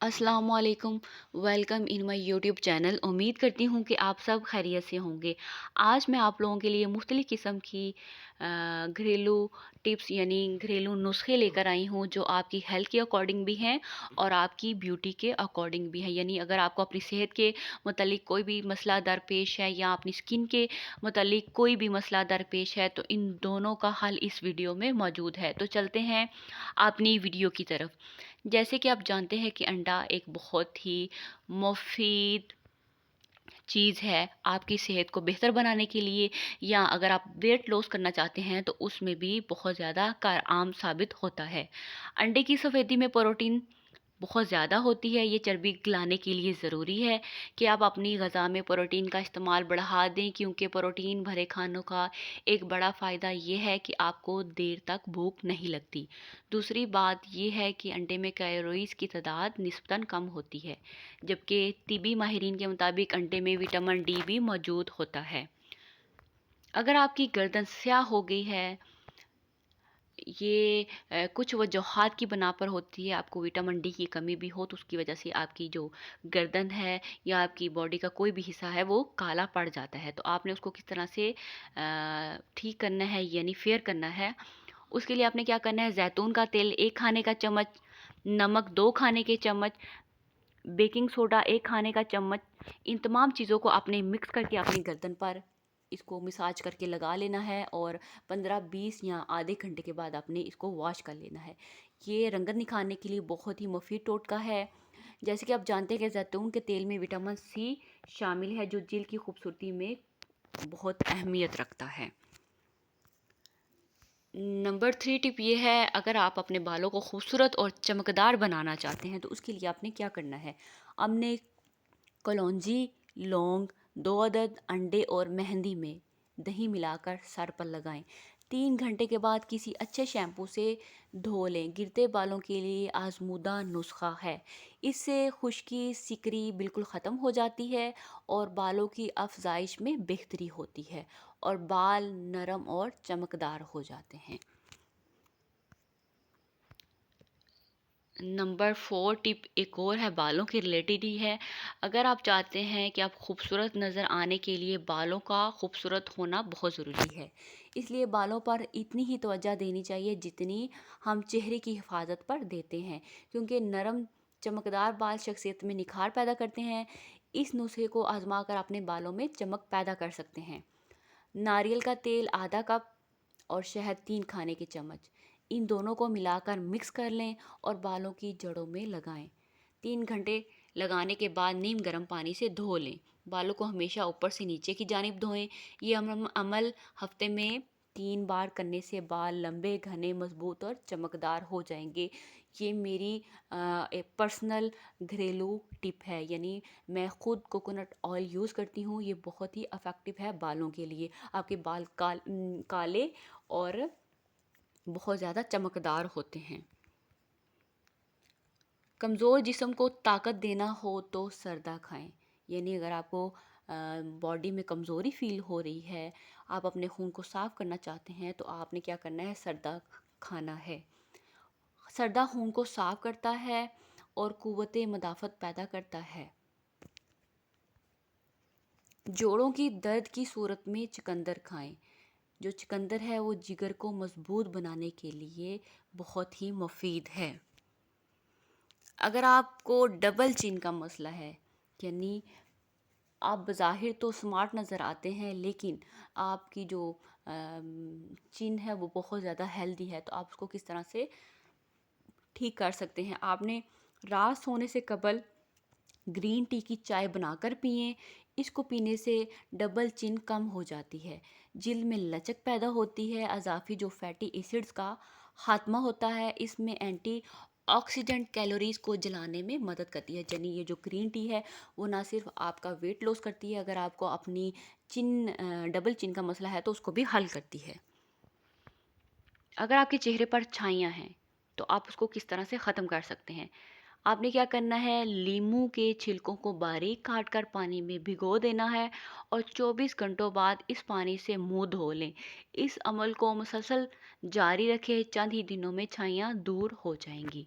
अस्सलाम वालेकुम। Welcome in my YouTube channel. उम्मीद करती हूँ कि आप सब खैरियत से होंगे। आज मैं आप लोगों के लिए मुख्तलिफ़ किस्म की घरेलू टिप्स यानी घरेलू नुस्खे लेकर आई हूँ जो आपकी हेल्थ के अकॉर्डिंग भी हैं और आपकी ब्यूटी के अकॉर्डिंग भी हैं। यानी अगर आपको अपनी सेहत के मुतालिक कोई भी मसला दरपेश है या अपनी स्किन के मुतालिक कोई भी मसला दरपेश है, तो इन दोनों का हल इस वीडियो में मौजूद है। तो चलते हैं अपनी वीडियो की तरफ। जैसे कि आप जानते हैं कि अंडा एक बहुत ही मुफीद चीज़ है आपकी सेहत को बेहतर बनाने के लिए, या अगर आप वेट लॉस करना चाहते हैं तो उसमें भी बहुत ज़्यादा कारआम साबित होता है। अंडे की सफ़ेदी में प्रोटीन बहुत ज़्यादा होती है। ये चर्बी गलाने के लिए ज़रूरी है कि आप अपनी ग़ज़ा में प्रोटीन का इस्तेमाल बढ़ा दें, क्योंकि प्रोटीन भरे खानों का एक बड़ा फ़ायदा ये है कि आपको देर तक भूख नहीं लगती। दूसरी बात ये है कि अंडे में कैलोरीज़ की तादाद निस्बतन कम होती है, जबकि तिबी माहिरीन के मुताबिक अंडे में विटामिन डी भी मौजूद होता है। अगर आपकी गर्दन स्याह हो गई है, ये कुछ वजूहात की बना पर होती है। आपको विटामिन डी की कमी भी हो तो उसकी वजह से आपकी जो गर्दन है या आपकी बॉडी का कोई भी हिस्सा है वो काला पड़ जाता है। तो आपने उसको किस तरह से ठीक करना है यानी फेयर करना है, उसके लिए आपने क्या करना है, जैतून का तेल 1 खाने का चम्मच, नमक 2 खाने के चम्मच, बेकिंग सोडा 1 खाने का चम्मच, इन तमाम चीज़ों को आपने मिक्स करके अपनी गर्दन पर इसको मसाज करके लगा लेना है और 15-20 या आधे घंटे के बाद आपने इसको वॉश कर लेना है। ये रंगत निखारने के लिए बहुत ही मुफीद टोटका है। जैसे कि आप जानते हैं कि जैतून के तेल में विटामिन सी शामिल है जो जिल्द की खूबसूरती में बहुत अहमियत रखता है। नंबर 3 टिप ये है, अगर आप अपने बालों को खूबसूरत और चमकदार बनाना चाहते हैं तो उसके लिए आपने क्या करना है। आपने कलौंजी, लौंग, 2 अदद अंडे और मेहंदी में दही मिलाकर सर पर लगाएं। 3 घंटे के बाद किसी अच्छे शैम्पू से धो लें। गिरते बालों के लिए आजमूदा नुस्खा है। इससे खुश्की सिकरी बिल्कुल ख़त्म हो जाती है और बालों की अफजाइश में बेहतरी होती है और बाल नरम और चमकदार हो जाते हैं। नंबर 4 टिप एक और है, बालों के रिलेटेड ही है। अगर आप चाहते हैं कि आप खूबसूरत नज़र आने के लिए बालों का खूबसूरत होना बहुत ज़रूरी है, इसलिए बालों पर इतनी ही तवज्जो देनी चाहिए जितनी हम चेहरे की हिफाजत पर देते हैं, क्योंकि नरम चमकदार बाल शख्सियत में निखार पैदा करते हैं। इस नुस्खे को आजमा कर अपने बालों में चमक पैदा कर सकते हैं। नारियल का तेल आधा कप और शहद 3 खाने के चम्मच, इन दोनों को मिलाकर मिक्स कर लें और बालों की जड़ों में लगाएं। 3 घंटे लगाने के बाद नीम गर्म पानी से धो लें। बालों को हमेशा ऊपर से नीचे की जानिब धोएं। ये अमल हफ्ते में 3 बार करने से बाल लंबे, घने, मजबूत और चमकदार हो जाएंगे। ये मेरी एक पर्सनल घरेलू टिप है, यानी मैं ख़ुद कोकोनट ऑयल यूज़ करती हूँ। ये बहुत ही इफ़ेक्टिव है बालों के लिए। आपके बाल काले और बहुत ज़्यादा चमकदार होते हैं। कमज़ोर जिस्म को ताकत देना हो तो सरदा खाएं। यानी अगर आपको बॉडी में कमज़ोरी फ़ील हो रही है, आप अपने खून को साफ़ करना चाहते हैं, तो आपने क्या करना है, सरदा खाना है। सरदा खून को साफ़ करता है और क़ुव्वत मदाफ़त पैदा करता है। जोड़ों की दर्द की सूरत में चुकंदर खाएं। जो चुकंदर है वो जिगर को मजबूत बनाने के लिए बहुत ही मुफीद है। अगर आपको डबल चिन का मसला है, यानी आप बज़ाहिर तो स्मार्ट नज़र आते हैं लेकिन आपकी जो चिन है वो बहुत ज़्यादा हेल्दी है, तो आप उसको किस तरह से ठीक कर सकते हैं। आपने रात सोने से कबल ग्रीन टी की चाय बनाकर पिएं। इसको पीने से डबल चिन कम हो जाती है, जिल्द में लचक पैदा होती है, अज़ाफ़ी जो फैटी एसिड्स का खात्मा होता है। इसमें एंटी ऑक्सीडेंट कैलोरीज़ को जलाने में मदद करती है। यानी ये जो ग्रीन टी है वो ना सिर्फ आपका वेट लॉस करती है, अगर आपको अपनी डबल चिन का मसला है तो उसको भी हल करती है। अगर आपके चेहरे पर छाइयाँ हैं तो आप उसको किस तरह से ख़त्म कर सकते हैं। आपने क्या करना है, लीमू के छिलकों को बारीक काट कर पानी में भिगो देना है और 24 घंटों बाद इस पानी से मुंह धो लें। इस अमल को मुसलसल जारी रखें, चंद ही दिनों में छाइयाँ दूर हो जाएंगी।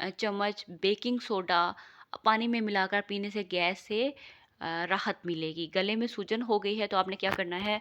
चम्मच बेकिंग सोडा पानी में मिलाकर पीने से गैस से राहत मिलेगी। गले में सूजन हो गई है तो आपने क्या करना है,